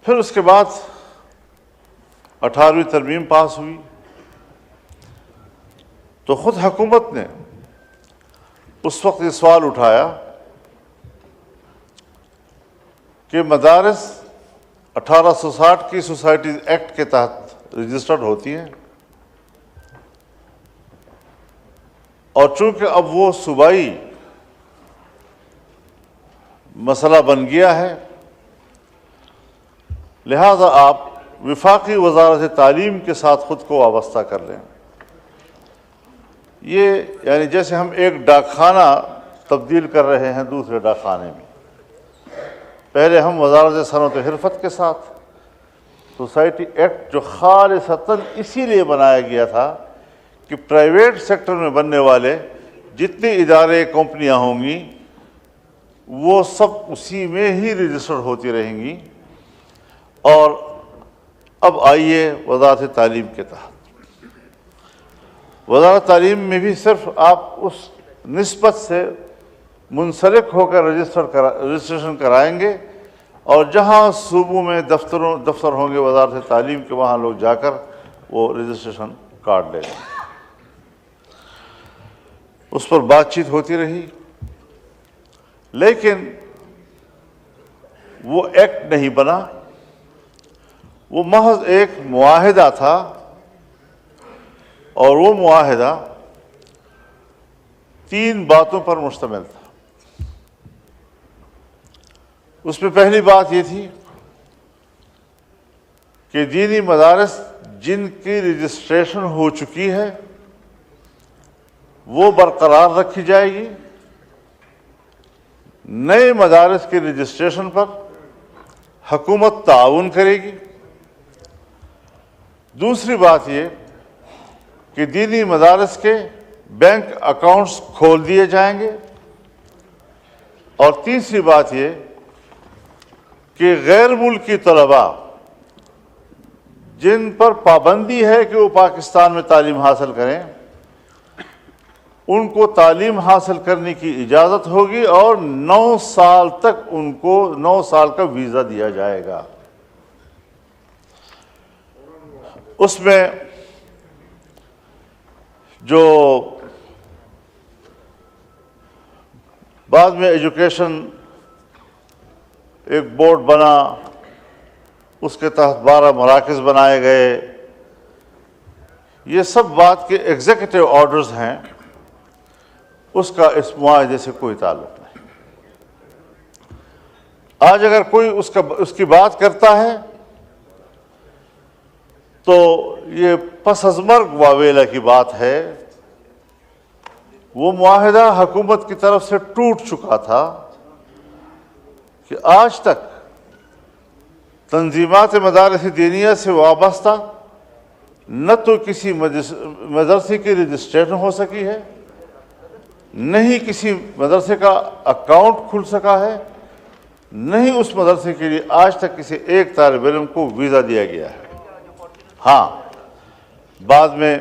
پھر اس کے بعد 18ویں ترمیم پاس ہوئی تو خود حکومت نے اس وقت یہ سوال اٹھایا کہ مدارس 1860 کی سوسائٹیز ایکٹ کے تحت رجسٹرڈ ہوتی ہیں، اور چونکہ اب وہ صوبائی مسئلہ بن گیا ہے، لہذا آپ وفاقی وزارت تعلیم کے ساتھ خود کو وابستہ کر لیں۔ یہ یعنی جیسے ہم ایک ڈاک خانہ تبدیل کر رہے ہیں دوسرے ڈاک خانے میں، پہلے ہم وزارت صنعت و حرفت کے ساتھ سوسائٹی ایکٹ جو خالصتاً اسی لیے بنایا گیا تھا کہ پرائیویٹ سیکٹر میں بننے والے جتنے ادارے کمپنیاں ہوں گی وہ سب اسی میں ہی رجسٹر ہوتی رہیں گی، اور اب آئیے وزارت تعلیم کے تحت۔ وزارت تعلیم میں بھی صرف آپ اس نسبت سے منسلک ہو کر رجسٹریشن کرائیں گے، اور جہاں صوبوں میں دفتر ہوں گے وزارت تعلیم کے، وہاں لوگ جا کر وہ رجسٹریشن کارڈ لے لیں۔ اس پر بات چیت ہوتی رہی، لیکن وہ ایکٹ نہیں بنا، وہ محض ایک معاہدہ تھا، اور وہ معاہدہ 3 باتوں پر مشتمل تھا۔ اس میں پہلی بات یہ تھی کہ دینی مدارس جن کی رجسٹریشن ہو چکی ہے وہ برقرار رکھی جائے گی، نئے مدارس کے رجسٹریشن پر حکومت تعاون کرے گی۔ دوسری بات یہ کہ دینی مدارس کے بینک اکاؤنٹس کھول دیے جائیں گے، اور تیسری بات یہ کہ غیر ملکی طلباء جن پر پابندی ہے کہ وہ پاکستان میں تعلیم حاصل کریں، ان کو تعلیم حاصل کرنے کی اجازت ہوگی، اور 9 سال تک ان کو 9 سال کا ویزا دیا جائے گا۔ اس میں جو بعد میں ایجوکیشن ایک بورڈ بنا، اس کے تحت 12 مراکز بنائے گئے، یہ سب بات کے ایگزیکٹو آرڈرز ہیں، اس کا اس معاہدے سے کوئی تعلق نہیں۔ آج اگر کوئی اس کی بات کرتا ہے تو یہ پس از مرگ واویلا کی بات ہے۔ وہ معاہدہ حکومت کی طرف سے ٹوٹ چکا تھا کہ آج تک تنظیمات مدارس دینیہ سے وابستہ نہ تو کسی مدرسے کی رجسٹریشن ہو سکی ہے، نہ ہی کسی مدرسے کا اکاؤنٹ کھل سکا ہے، نہ ہی اس مدرسے کے لیے آج تک کسی ایک طالب علم کو ویزا دیا گیا ہے۔ ہاں، بعد میں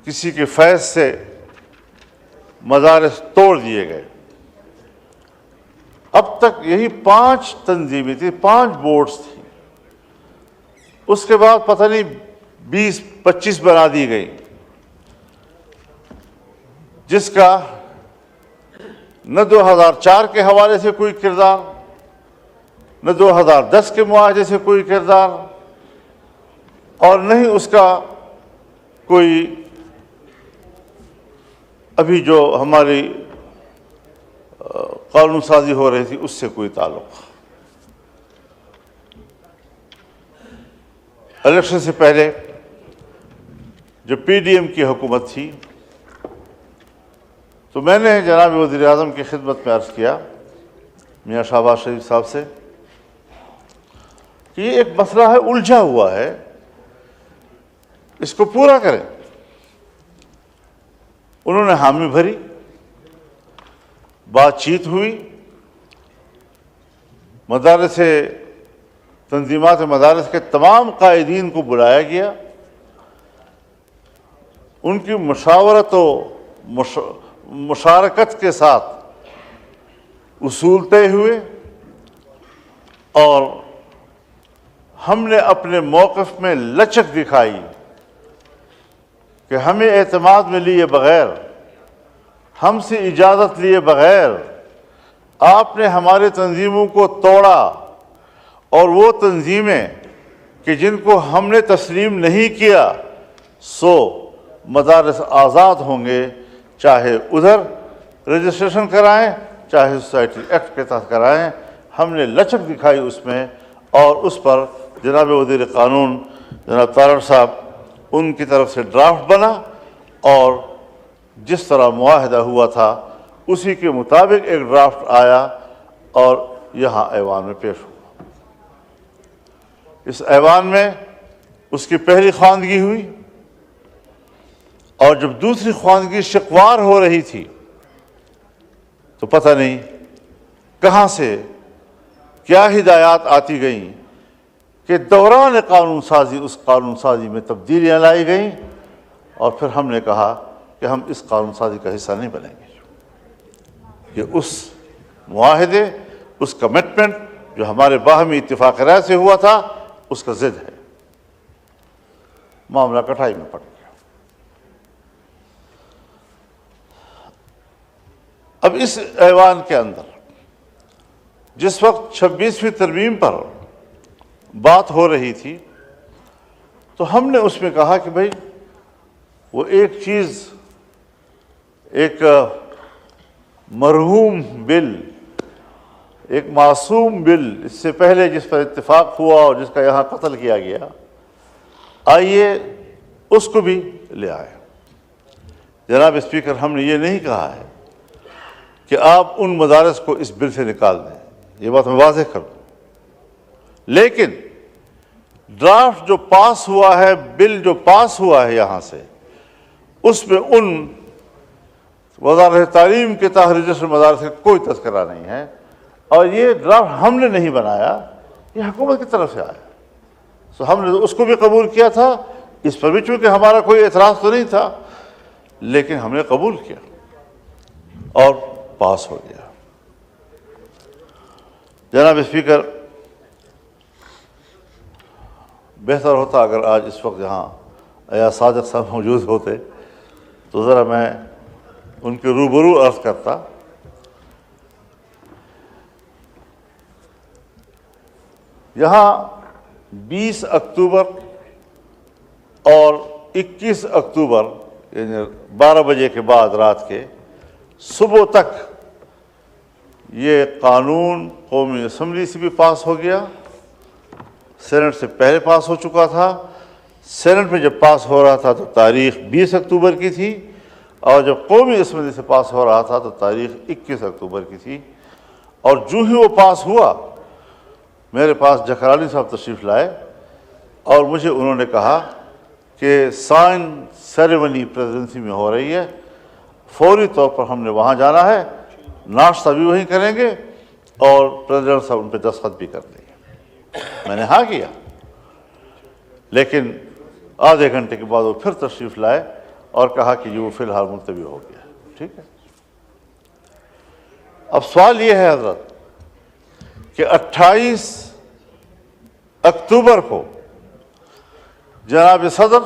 کسی کے فیض سے مدارس توڑ دیے گئے۔ اب تک یہی 5 تنظیمیں تھیں، 5 بورڈز تھیں، اس کے بعد پتہ نہیں 20-25 بنا دی گئی، جس کا نہ 2004 کے حوالے سے کوئی کردار، نہ 2010 کے معاہدے سے کوئی کردار، اور نہ ہی اس کا کوئی ابھی جو ہماری قانون سازی ہو رہی تھی اس سے کوئی تعلق۔ الیکشن سے پہلے جو پی ڈی ایم کی حکومت تھی تو میں نے جناب وزیر اعظم کی خدمت میں عرض کیا میاں شہباز شریف صاحب سے کہ یہ ایک مسئلہ ہے، الجھا ہوا ہے، اس کو پورا کریں۔ انہوں نے حامی بھری، بات چیت ہوئی، تنظیمات مدارس کے تمام قائدین کو بلایا گیا، ان کی مشاورت و مشارکت کے ساتھ اصول طے ہوئے، اور ہم نے اپنے موقف میں لچک دکھائی کہ ہمیں اعتماد میں لیے بغیر، ہم سے اجازت لیے بغیر آپ نے ہمارے تنظیموں کو توڑا، اور وہ تنظیمیں کہ جن کو ہم نے تسلیم نہیں کیا سو مدارس آزاد ہوں گے، چاہے ادھر رجسٹریشن کرائیں چاہے سوسائٹی ایکٹ کے تحت کرائیں۔ ہم نے لچک دکھائی اس میں، اور اس پر جناب وزیر قانون جناب تارڑ صاحب ان کی طرف سے ڈرافٹ بنا، اور جس طرح معاہدہ ہوا تھا اسی کے مطابق ایک ڈرافٹ آیا اور یہاں ایوان میں پیش ہوا۔ اس ایوان میں اس کی پہلی خواندگی ہوئی، اور جب دوسری خواندگی شقوار ہو رہی تھی تو پتہ نہیں کہاں سے کیا ہدایات آتی گئیں کہ دوران قانون سازی اس قانون سازی میں تبدیلیاں لائی گئیں، اور پھر ہم نے کہا کہ ہم اس قانون سازی کا حصہ نہیں بنیں گے، کہ اس معاہدے، اس کمٹمنٹ جو ہمارے باہمی اتفاق رائے سے ہوا تھا اس کا ضد ہے۔ معاملہ کٹھائی میں پڑ گیا۔ اب اس ایوان کے اندر جس وقت 26ویں ترمیم پر بات ہو رہی تھی تو ہم نے اس میں کہا کہ بھائی وہ ایک چیز، ایک مرحوم بل، ایک معصوم بل، اس سے پہلے جس پر اتفاق ہوا اور جس کا یہاں قتل کیا گیا، آئیے اس کو بھی لے آئے۔ جناب اسپیکر، ہم نے یہ نہیں کہا ہے کہ آپ ان مدارس کو اس بل سے نکال دیں، یہ بات میں واضح کر دوں، لیکن ڈرافٹ جو پاس ہوا ہے، بل جو پاس ہوا ہے یہاں سے، اس میں ان وزارت تعلیم کے تحت رجسٹر مدارس کا کوئی تذکرہ نہیں ہے، اور یہ ڈرافٹ ہم نے نہیں بنایا، یہ حکومت کی طرف سے آیا۔ سو ہم نے اس کو بھی قبول کیا تھا، اس پر بھی چونکہ ہمارا کوئی اعتراض تو نہیں تھا، لیکن ہم نے قبول کیا اور پاس ہو گیا۔ جناب اسپیکر، بہتر ہوتا اگر آج اس وقت یہاں ایاز صادق صاحب موجود ہوتے تو ذرا میں ان کے روبرو عرض کرتا۔ یہاں 20 اکتوبر اور 21 اکتوبر یعنی 12 بجے کے بعد رات کے صبح تک یہ قانون قومی اسمبلی سے بھی پاس ہو گیا، سینٹ سے پہلے پاس ہو چکا تھا، سینٹ میں جب پاس ہو رہا تھا تو تاریخ 20 اکتوبر کی تھی، اور جب قومی اسمبلی سے پاس ہو رہا تھا تو تاریخ 21 اکتوبر کی تھی۔ اور جو ہی وہ پاس ہوا میرے پاس جکرانی صاحب تشریف لائے، اور مجھے انہوں نے کہا کہ سائن سیریمنی پریزیڈنسی میں ہو رہی ہے، فوری طور پر ہم نے وہاں جانا ہے، ناشتہ بھی وہیں کریں گے اور پریزیڈنٹ صاحب ان پہ دستخط بھی کر دیں گے۔ میں نے ہاں کیا، لیکن آدھے گھنٹے کے بعد وہ پھر تشریف لائے اور کہا کہ یہ وہ فی الحال ملتوی ہو گیا۔ ٹھیک ہے، اب سوال یہ ہے حضرت کہ 28 اکتوبر کو جناب صدر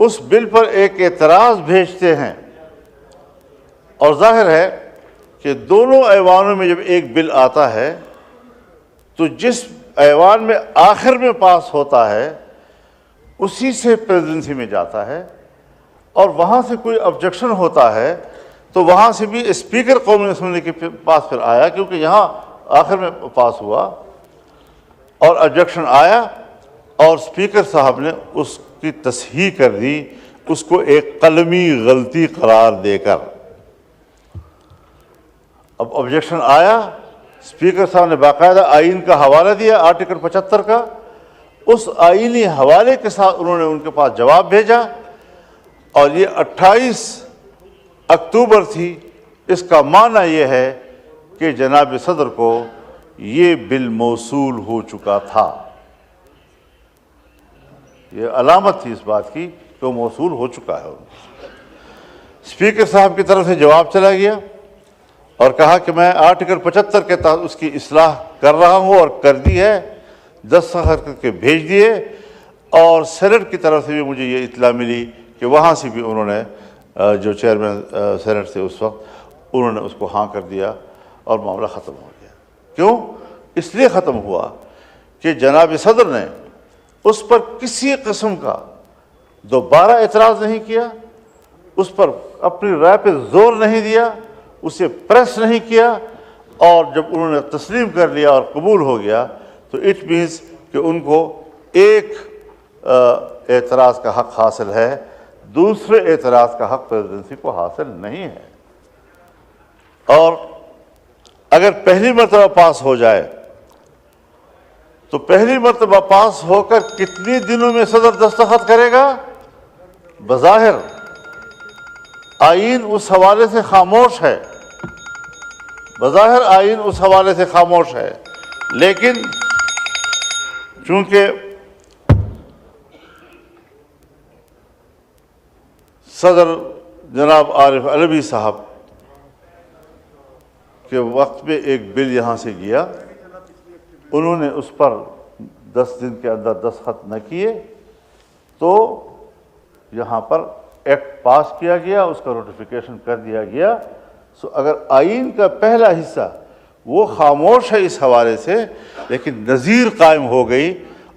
اس بل پر ایک اعتراض بھیجتے ہیں، اور ظاہر ہے کہ دونوں ایوانوں میں جب ایک بل آتا ہے تو جس ایوان میں آخر میں پاس ہوتا ہے اسی سے پریزیڈنسی میں جاتا ہے، اور وہاں سے کوئی آبجیکشن ہوتا ہے تو وہاں سے بھی اسپیکر قومی اسمبلی کے پاس پھر آیا، کیونکہ یہاں آخر میں پاس ہوا اور آبجیکشن آیا، اور اسپیکر صاحب نے اس کی تصحیح کر دی، اس کو ایک قلمی غلطی قرار دے کر۔ اب آبجیکشن آیا، اسپیکر صاحب نے باقاعدہ آئین کا حوالہ دیا، آرٹیکل 75 کا، اس آئینی حوالے کے ساتھ انہوں نے ان کے پاس جواب بھیجا، اور یہ 28 اکتوبر تھی۔ اس کا معنی یہ ہے کہ جناب صدر کو یہ بل موصول ہو چکا تھا، یہ علامت تھی اس بات کی کہ وہ موصول ہو چکا ہے۔ اسپیکر صاحب کی طرف سے جواب چلا گیا، اور کہا کہ میں آرٹیکل 75 کے تحت اس کی اصلاح کر رہا ہوں اور کر دی ہے، دستخط کر کے بھیج دیے، اور سینٹ کی طرف سے بھی مجھے یہ اطلاع ملی کہ وہاں سے بھی انہوں نے جو چیئرمین سینٹ تھے اس وقت، انہوں نے اس کو ہاں کر دیا اور معاملہ ختم ہو گیا۔ کیوں؟ اس لیے ختم ہوا کہ جناب صدر نے اس پر کسی قسم کا دوبارہ اعتراض نہیں کیا، اس پر اپنی رائے پہ زور نہیں دیا، اسے پریس نہیں کیا، اور جب انہوں نے تسلیم کر لیا اور قبول ہو گیا تو اٹ مینس کہ ان کو ایک اعتراض کا حق حاصل ہے، دوسرے اعتراض کا حق پریزیڈنسی کو حاصل نہیں ہے۔ اور اگر پہلی مرتبہ پاس ہو جائے تو پہلی مرتبہ پاس ہو کر کتنی دنوں میں صدر دستخط کرے گا؟ بظاہر آئین اس حوالے سے خاموش ہے، بظاہر آئین اس حوالے سے خاموش ہے، لیکن چونکہ صدر جناب عارف علوی صاحب کے وقت میں ایک بل یہاں سے گیا، انہوں نے اس پر 10 دن کے اندر دستخط نہ کیے تو یہاں پر ایکٹ پاس کیا گیا، اس کا نوٹیفیکیشن کر دیا گیا۔ سو اگر آئین کا پہلا حصہ وہ خاموش ہے اس حوالے سے، لیکن نظیر قائم ہو گئی،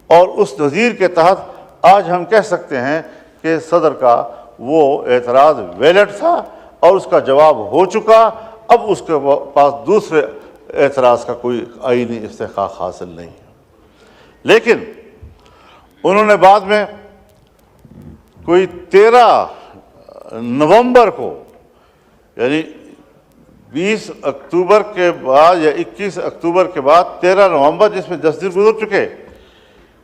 اور اس نظیر کے تحت آج ہم کہہ سکتے ہیں کہ صدر کا وہ اعتراض ویلڈ تھا اور اس کا جواب ہو چکا، اب اس کے پاس دوسرے اعتراض کا کوئی آئینی استحقاق حاصل نہیں ہے۔ لیکن انہوں نے بعد میں کوئی 13 نومبر کو، یعنی 20 اکتوبر کے بعد یا 21 اکتوبر کے بعد 13 نومبر، جس میں 10 دن گزر چکے،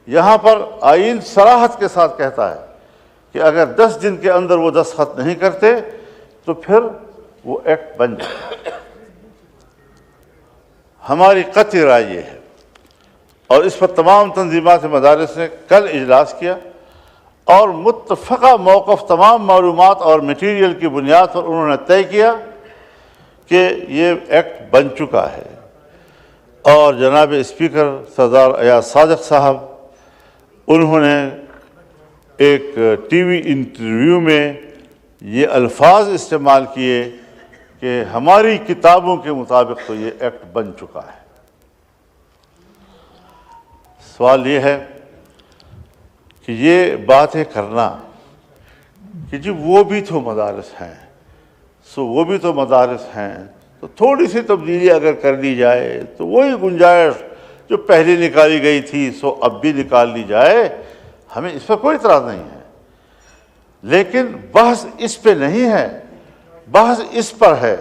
یہاں پر آئین صراحت کے ساتھ کہتا ہے کہ اگر 10 دن کے اندر وہ دستخط نہیں کرتے تو پھر وہ ایکٹ بن جائے۔ ہماری قطعی رائے یہ ہے، اور اس پر تمام تنظیمات مدارس نے کل اجلاس کیا، اور متفقہ موقف تمام معلومات اور میٹیریل کی بنیاد پر انہوں نے طے کیا کہ یہ ایکٹ بن چکا ہے۔ اور جناب اسپیکر سردار ایاز صادق صاحب، انہوں نے ایک ٹی وی انٹرویو میں یہ الفاظ استعمال کیے کہ ہماری کتابوں کے مطابق تو یہ ایکٹ بن چکا ہے۔ سوال یہ ہے کہ یہ باتیں کرنا کہ جی وہ بھی تو مدارس ہیں، وہ بھی تو مدارس ہیں، تو تھوڑی سی تبدیلی اگر کر لی جائے تو وہی گنجائش جو پہلے نکالی گئی تھی سو اب بھی نکال لی جائے، ہمیں اس پر کوئی اعتراض نہیں ہے۔ لیکن بحث اس پہ نہیں ہے، بحث اس پر ہے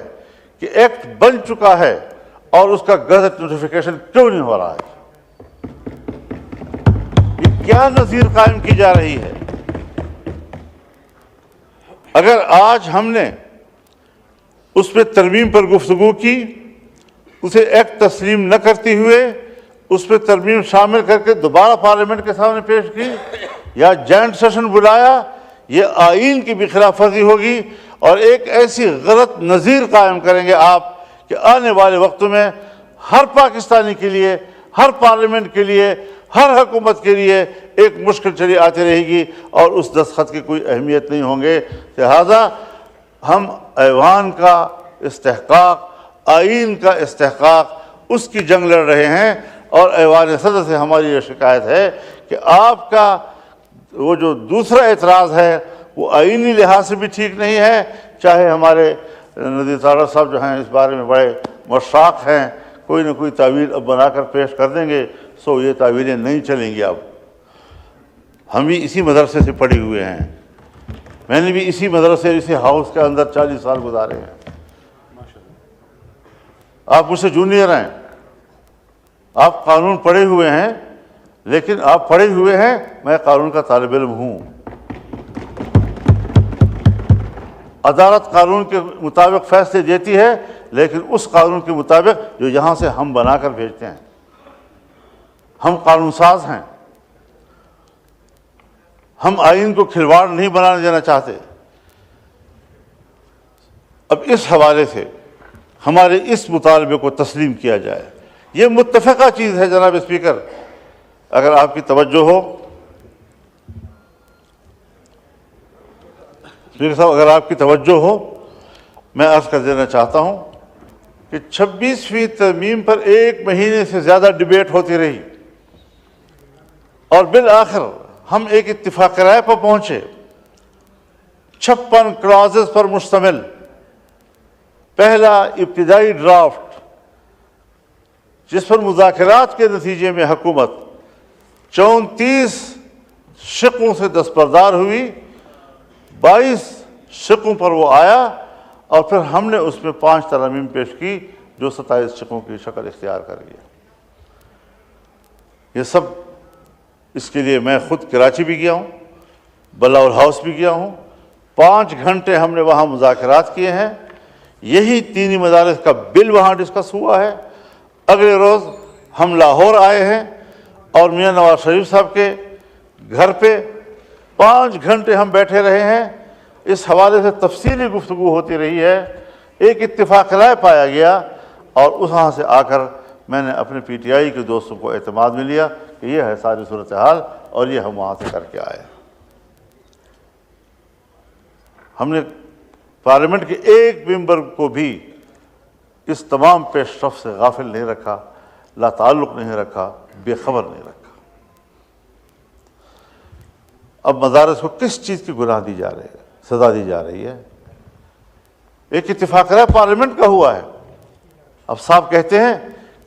کہ ایکٹ بن چکا ہے اور اس کا گزٹ نوٹیفیکیشن کیوں نہیں ہو رہا ہے؟ یہ کیا نظیر قائم کی جا رہی ہے؟ اگر آج ہم نے اس پہ ترمیم پر گفتگو کی، اسے ایکٹ تسلیم نہ کرتے ہوئے اس پہ ترمیم شامل کر کے دوبارہ پارلیمنٹ کے سامنے پیش کی یا جوائنٹ سیشن بلایا، یہ آئین کی بھی خلاف ورزی ہوگی، اور ایک ایسی غلط نظیر قائم کریں گے آپ کہ آنے والے وقتوں میں ہر پاکستانی کے لیے، ہر پارلیمنٹ کے لیے، ہر حکومت کے لیے ایک مشکل چلی آتی رہے گی اور اس دستخط کی کوئی اہمیت نہیں ہوں گے۔ لہذا ہم ایوان کا استحقاق، آئین کا استحقاق، اس کی جنگ لڑ رہے ہیں، اور ایوان صدر سے ہماری یہ شکایت ہے کہ آپ کا وہ جو دوسرا اعتراض ہے وہ آئینی لحاظ سے بھی ٹھیک نہیں ہے، چاہے ہمارے نذیر طارق صاحب جو ہیں اس بارے میں بڑے مشتاق ہیں، کوئی نہ کوئی تعویل اب بنا کر پیش کر دیں گے، سو یہ تعویلیں نہیں چلیں گی۔ اب ہم بھی اسی مدرسے سے پڑھے ہوئے ہیں، میں نے بھی اسی مدرسے، اسی ہاؤس کے اندر 40 سال گزارے ہیں۔ آپ مجھ سے جونیئر ہیں، آپ قانون پڑھے ہوئے ہیں، لیکن آپ پڑھے ہوئے ہیں، میں قانون کا طالب علم ہوں۔ عدالت قانون کے مطابق فیصلے دیتی ہے، لیکن اس قانون کے مطابق جو یہاں سے ہم بنا کر بھیجتے ہیں۔ ہم قانون ساز ہیں، ہم آئین کو کھلواڑ نہیں بنانے دینا چاہتے۔ اب اس حوالے سے ہمارے اس مطالبے کو تسلیم کیا جائے۔ یہ متفقہ چیز ہے جناب اسپیکر، اگر آپ کی توجہ ہو، اسپیکر صاحب اگر آپ کی توجہ ہو، میں عرض کر دینا چاہتا ہوں کہ 26ویں ترمیم پر 1 مہینے سے زیادہ ڈیبیٹ ہوتی رہی اور بالآخر ہم ایک اتفاق رائے پر پہنچے، 56 کلازز پر مشتمل پہلا ابتدائی ڈرافٹ، جس پر مذاکرات کے نتیجے میں حکومت 34 شقوں سے دستبردار ہوئی، 22 شقوں پر وہ آیا، اور پھر ہم نے اس میں 5 ترامیم پیش کی جو 27 شقوں کی شکل اختیار کر گیا۔ یہ سب اس کے لیے میں خود کراچی بھی گیا ہوں، بلاول ہاؤس بھی گیا ہوں، 5 گھنٹے ہم نے وہاں مذاکرات کیے ہیں، یہی دینی مدارس کا بل وہاں ڈسکس ہوا ہے۔ اگلے روز ہم لاہور آئے ہیں اور میاں نواز شریف صاحب کے گھر پہ 5 گھنٹے ہم بیٹھے رہے ہیں، اس حوالے سے تفصیلی گفتگو ہوتی رہی ہے، ایک اتفاق رائے پایا گیا، اور وہاں سے آ کر میں نے اپنے پی ٹی آئی کے دوستوں کو اعتماد میں لیا کہ یہ ہے ساری صورتحال اور یہ ہم وہاں سے کر کے آئے۔ ہم نے پارلیمنٹ کے ایک ممبر کو بھی اس تمام پیش رفت سے غافل نہیں رکھا، لا تعلق نہیں رکھا، بے خبر نہیں رکھا۔ اب مدارس کو کس چیز کی گناہ دی جا رہی ہے، سزا دی جا رہی ہے؟ ایک اتفاق رائے پارلیمنٹ کا ہوا ہے، اب صاحب کہتے ہیں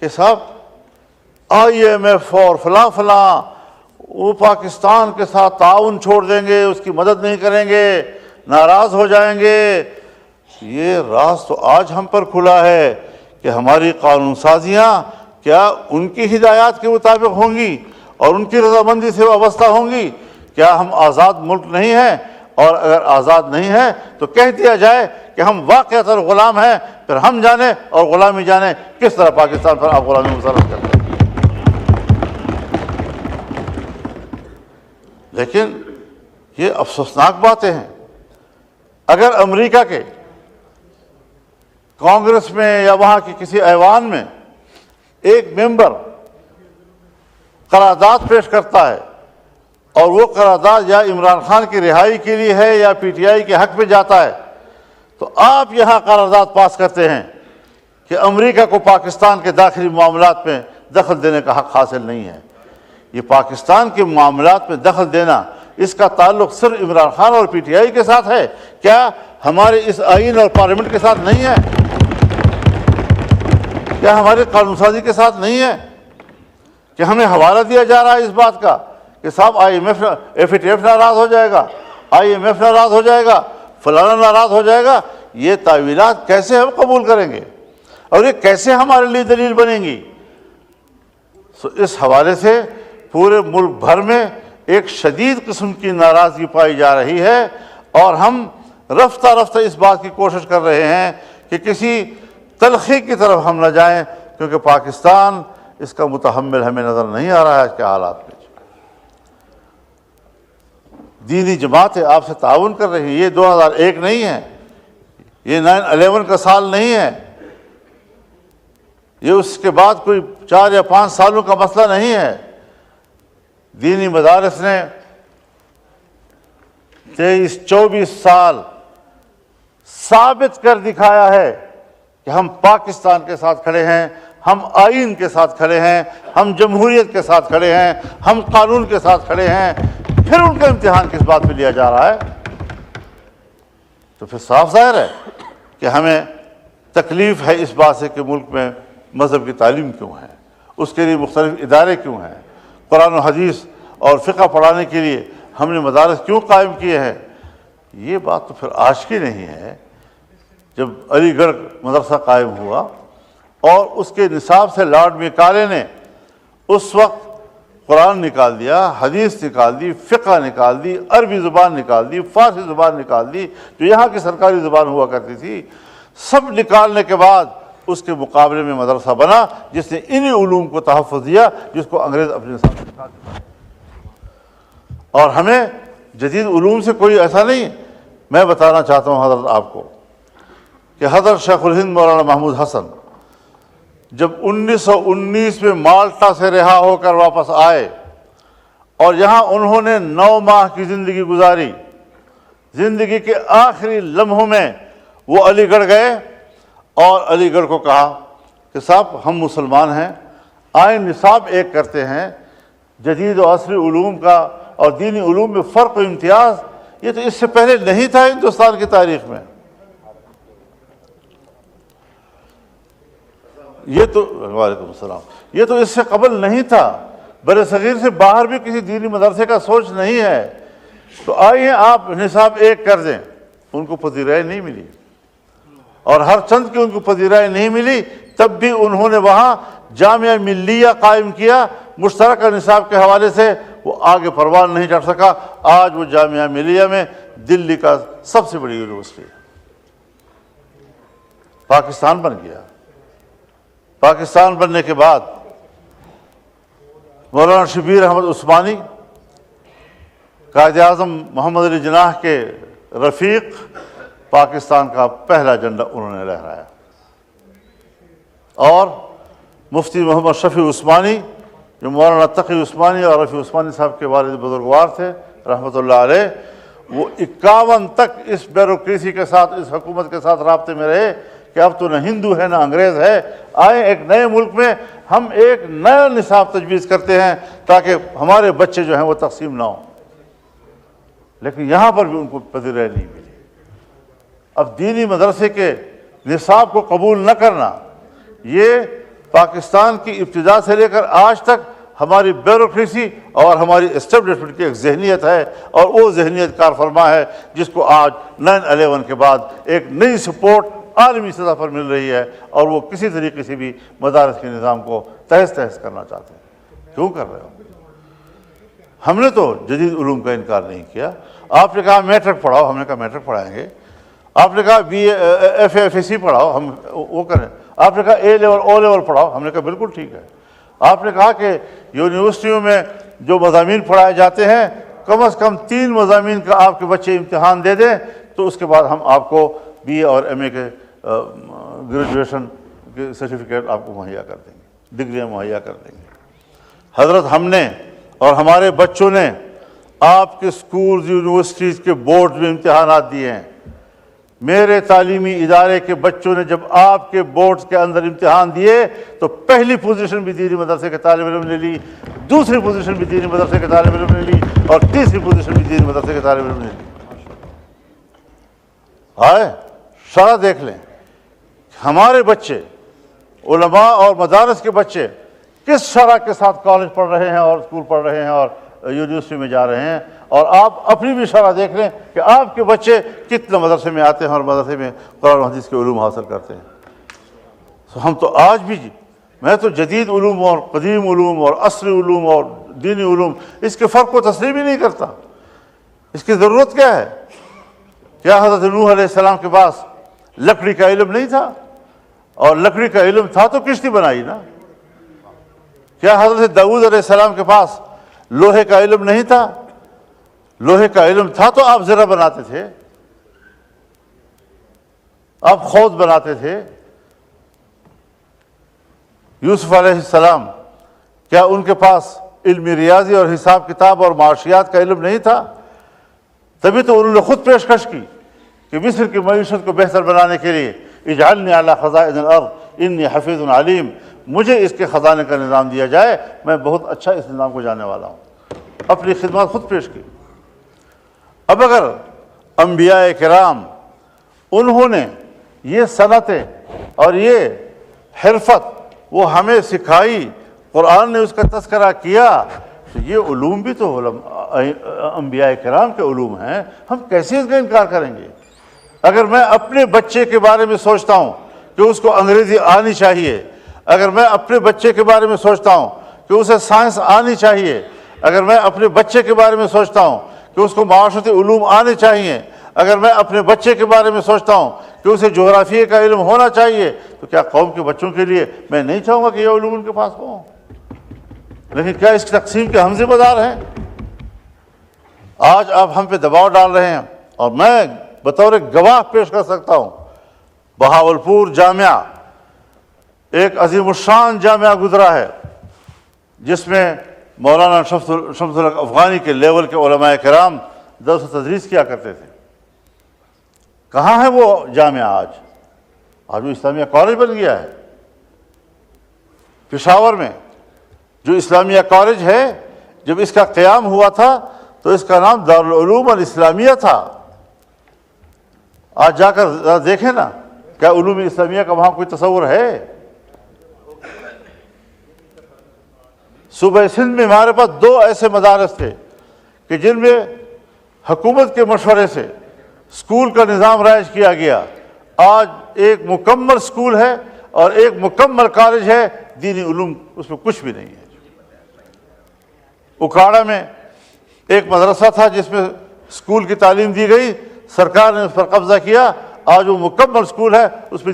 کہ صاحب IMF اور فلاں فلاں وہ پاکستان کے ساتھ تعاون چھوڑ دیں گے، اس کی مدد نہیں کریں گے، ناراض ہو جائیں گے۔ یہ راز تو آج ہم پر کھلا ہے کہ ہماری قانون سازیاں کیا ان کی ہدایات کے مطابق ہوں گی اور ان کی رضامندی سے وابستہ ہوں گی؟ کیا ہم آزاد ملک نہیں ہیں؟ اور اگر آزاد نہیں ہیں تو کہہ دیا جائے کہ ہم واقعتاً غلام ہیں، پھر ہم جانیں اور غلامی جانیں کس طرح پاکستان پر آپ غلامی مسلط کرتے ہیں۔ لیکن یہ افسوسناک باتیں ہیں۔ اگر امریکہ کے کانگریس میں یا وہاں کی کسی ایوان میں ایک ممبر قرارداد پیش کرتا ہے اور وہ قرارداد یا عمران خان کی رہائی کے لیے ہے یا پی ٹی آئی کے حق میں جاتا ہے، تو آپ یہاں قرارداد پاس کرتے ہیں کہ امریکہ کو پاکستان کے داخلی معاملات میں دخل دینے کا حق حاصل نہیں ہے۔ یہ پاکستان کے معاملات میں دخل دینا، اس کا تعلق صرف عمران خان اور پی ٹی آئی کے ساتھ ہے، کیا ہمارے اس آئین اور پارلیمنٹ کے ساتھ نہیں ہے؟ کیا ہمارے قانون سازی کے ساتھ نہیں ہے؟ کہ ہمیں حوالہ دیا جا رہا ہے اس بات کا کہ صاحب IMF FATF ناراض ہو جائے گا، IMF ناراض ہو جائے گا، فلانا ناراض ہو جائے گا؟ یہ تعویلات کیسے ہم قبول کریں گے اور یہ کیسے ہمارے لیے دلیل بنیں گی؟ اس حوالے سے پورے ملک بھر میں ایک شدید قسم کی ناراضگی پائی جا رہی ہے، اور ہم رفتہ رفتہ اس بات کی کوشش کر رہے ہیں کہ کسی تلخی کی طرف ہم نہ جائیں، کیونکہ پاکستان اس کا متحمل ہمیں نظر نہیں آ رہا ہے آج کے حالات میں۔ دینی جماعتیں آپ سے تعاون کر رہی ہیں، یہ 2001 نہیں ہے، یہ 9/11 کا سال نہیں ہے، یہ اس کے بعد کوئی 4 یا 5 سالوں کا مسئلہ نہیں ہے۔ دینی مدارس نے 23-24 سال ثابت کر دکھایا ہے کہ ہم پاکستان کے ساتھ کھڑے ہیں، ہم آئین کے ساتھ کھڑے ہیں، ہم جمہوریت کے ساتھ کھڑے ہیں، ہم قانون کے ساتھ کھڑے ہیں۔ پھر ان کا امتحان کس بات پہ لیا جا رہا ہے؟ تو پھر صاف ظاہر ہے کہ ہمیں تکلیف ہے اس بات سے کہ ملک میں مذہب کی تعلیم کیوں ہے، اس کے لیے مختلف ادارے کیوں ہیں، قرآن و حدیث اور فقہ پڑھانے کے لیے ہم نے مدارس کیوں قائم کیے ہیں۔ یہ بات تو پھر آج کی نہیں ہے۔ جب علی گڑھ مدرسہ قائم ہوا اور اس کے نصاب سے لارڈ میکالے نے اس وقت قرآن نکال دیا، حدیث نکال دی، فقہ نکال دی، عربی زبان نکال دی، فارسی زبان نکال دی جو یہاں کی سرکاری زبان ہوا کرتی تھی، سب نکالنے کے بعد اس کے مقابلے میں مدرسہ بنا جس نے انہی علوم کو تحفظ دیا جس کو انگریز اپنے نصاب سے نکال دیا۔ اور ہمیں جدید علوم سے کوئی ایسا نہیں۔ میں بتانا چاہتا ہوں حضرت آپ کو کہ حضرت شیخ الہند مولانا محمود حسن جب 1919 میں مالٹا سے رہا ہو کر واپس آئے اور یہاں انہوں نے 9 ماہ کی زندگی گزاری، زندگی کے آخری لمحوں میں وہ علی گڑھ گئے اور علی گڑھ کو کہا کہ صاحب ہم مسلمان ہیں، آئیں نصاب ایک کرتے ہیں، جدید و عصری علوم کا اور دینی علوم میں فرق و امتیاز، یہ تو اس سے پہلے نہیں تھا ہندوستان کی تاریخ میں، یہ تو وعلیکم السلام، یہ تو اس سے قبل نہیں تھا، بر صغیر سے باہر بھی کسی دینی مدرسے کا سوچ نہیں ہے، تو آئیے آپ نصاب ایک کر دیں۔ ان کو پذیرائی نہیں ملی، اور ہر چند کی ان کو پذیرائی نہیں ملی، تب بھی انہوں نے وہاں جامعہ ملیہ قائم کیا، مشترکہ نصاب کے حوالے سے وہ آگے پروان نہیں چڑھ سکا۔ آج وہ جامعہ ملیہ میں دلی کا سب سے بڑی یونیورسٹی ہے، پاکستان بن گیا۔ پاکستان بننے کے بعد مولانا شبیر احمد عثمانی قائد اعظم محمد علی جناح کے رفیق، پاکستان کا پہلا جھنڈا انہوں نے لہرایا، اور مفتی محمد شفیع عثمانی جو مولانا تقی عثمانی اور رفیع عثمانی صاحب کے والد بزرگوار تھے رحمۃ اللہ علیہ، وہ 51 تک اس بیوروکریسی کے ساتھ، اس حکومت کے ساتھ رابطے میں رہے کہ اب تو نہ ہندو ہے نہ انگریز ہے، آئیں ایک نئے ملک میں ہم ایک نیا نصاب تجویز کرتے ہیں تاکہ ہمارے بچے جو ہیں وہ تقسیم نہ ہوں، لیکن یہاں پر بھی ان کو پذیرائی نہیں ملی۔ اب دینی مدرسے کے نصاب کو قبول نہ کرنا، یہ پاکستان کی ابتدا سے لے کر آج تک ہماری بیوروکریسی اور ہماری اسٹیبلشمنٹ کی ایک ذہنیت ہے، اور وہ ذہنیت کار فرما ہے جس کو آج 9/11 کے بعد ایک نئی سپورٹ عالمی سطح پر مل رہی ہے، اور وہ کسی طریقے سے بھی مدارس کے نظام کو تہس تہس کرنا چاہتے ہیں۔ کیوں کر رہے ہو؟ ہم نے تو جدید علوم کا انکار نہیں کیا۔ آپ نے کہا میٹرک پڑھاؤ، ہم نے کہا میٹرک پڑھائیں گے۔ آپ نے کہا B A F A F S C پڑھاؤ، ہم وہ کریں۔ آپ نے کہا اے لیول او لیول پڑھاؤ، ہم نے کہا بالکل ٹھیک ہے۔ آپ نے کہا کہ یونیورسٹیوں میں جو مضامین پڑھائے جاتے ہیں کم از کم 3 مضامین کا آپ کے بچے امتحان دے دیں تو اس کے بعد ہم آپ کو بی اے اور ایم اے کے گریجویشن کے سرٹیفکیٹ آپ کو مہیا کر دیں گے، ڈگریاں مہیا کر دیں گے۔ حضرت ہم نے اور ہمارے بچوں نے آپ کے اسکولز یونیورسٹیز کے بورڈ میں امتحانات دیے ہیں۔ میرے تعلیمی ادارے کے بچوں نے جب آپ کے بورڈز کے اندر امتحان دیے تو پہلی پوزیشن بھی دینی مدرسے کے طالب علم نے لی، دوسری پوزیشن بھی دینی مدرسے کے طالب علم نے لی، اور تیسری پوزیشن بھی دینی مدرسے کے طالب علم نے لی۔ آئے شرح دیکھ لیں، ہمارے بچے، علماء اور مدارس کے بچے کس شرح کے ساتھ کالج پڑھ رہے ہیں اور اسکول پڑھ رہے ہیں اور یونیورسٹی میں جا رہے ہیں، اور آپ اپنی بھی شرح دیکھ لیں کہ آپ کے بچے کتنے مدرسے میں آتے ہیں اور مدرسے میں قرآن و حدیث کے علوم حاصل کرتے ہیں۔ ہم تو آج بھی، میں تو جدید علوم اور قدیم علوم اور عصری علوم اور دینی علوم اس کے فرق کو تسلیم ہی نہیں کرتا۔ اس کی ضرورت کیا ہے؟ کیا حضرت نوح علیہ السلام کے پاس لکڑی کا علم نہیں تھا؟ اور لکڑی کا علم تھا تو کشتی بنائی نا۔ کیا حضرت داؤد علیہ السلام کے پاس لوہے کا علم نہیں تھا؟ لوہے کا علم تھا تو آپ زرہ بناتے تھے، آپ خود بناتے تھے۔ یوسف علیہ السلام، کیا ان کے پاس علم ریاضی اور حساب کتاب اور معاشیات کا علم نہیں تھا؟ تبھی تو انہوں نے خود پیشکش کی کہ مصر کی معیشت کو بہتر بنانے کے لیے اجعلنی علی خزائن الارض انی حفیظ علیم، مجھے اس کے خزانے کا نظام دیا جائے، میں بہت اچھا اس نظام کو جاننے والا ہوں۔ اپنی خدمات خود پیش کی۔ اب اگر انبیاء کرام انہوں نے یہ صنعتیں اور یہ حرفت وہ ہمیں سکھائی، قرآن نے اس کا تذکرہ کیا، تو یہ علوم بھی تو انبیاء کرام کے علوم ہیں، ہم کیسے اس کا انکار کریں گے؟ اگر میں اپنے بچے کے بارے میں سوچتا ہوں کہ اس کو انگریزی آنی چاہیے، اگر میں اپنے بچے کے بارے میں سوچتا ہوں کہ اسے سائنس آنی چاہیے، اگر میں اپنے بچے کے بارے میں سوچتا ہوں کہ اس کو معاشرتی علوم آنے چاہیے، اگر میں اپنے بچے کے بارے میں سوچتا ہوں کہ اسے جغرافیے کا علم ہونا چاہیے، تو کیا قوم کے بچوں کے لیے میں نہیں چاہوں گا کہ یہ علوم ان کے پاس ہوں؟ لیکن کیا اس کی تقسیم کے ہم ذمہ دار ہیں؟ آج آپ ہم پہ دباؤ ڈال رہے ہیں، اور میں بطور گواہ پیش کر سکتا ہوں، بہاولپور جامعہ ایک عظیم الشان جامعہ گزرا ہے، جس میں مولانا شمس الحق افغانی کے لیول کے علماء کرام درس و تدریس کیا کرتے تھے۔ کہاں ہے وہ جامعہ آج؟ آج وہ اسلامیہ کالج بن گیا ہے۔ پشاور میں جو اسلامیہ کالج ہے، جب اس کا قیام ہوا تھا تو اس کا نام دارالعلوم الاسلامیہ تھا۔ آج جا کر ذرا دیکھیں نا، کیا علوم اسلامیہ کا وہاں کوئی تصور ہے؟ صوبہ سندھ میں ہمارے پاس 2 ایسے مدارس تھے کہ جن میں حکومت کے مشورے سے اسکول کا نظام رائج کیا گیا۔ آج ایک مکمل اسکول ہے اور ایک مکمل کالج ہے، دینی علوم اس میں کچھ بھی نہیں ہے۔ اکاڑا میں ایک مدرسہ تھا جس میں اسکول کی تعلیم دی گئی، سرکار نے اس پر قبضہ کیا، آج وہ مکمل اسکول ہے، اس میں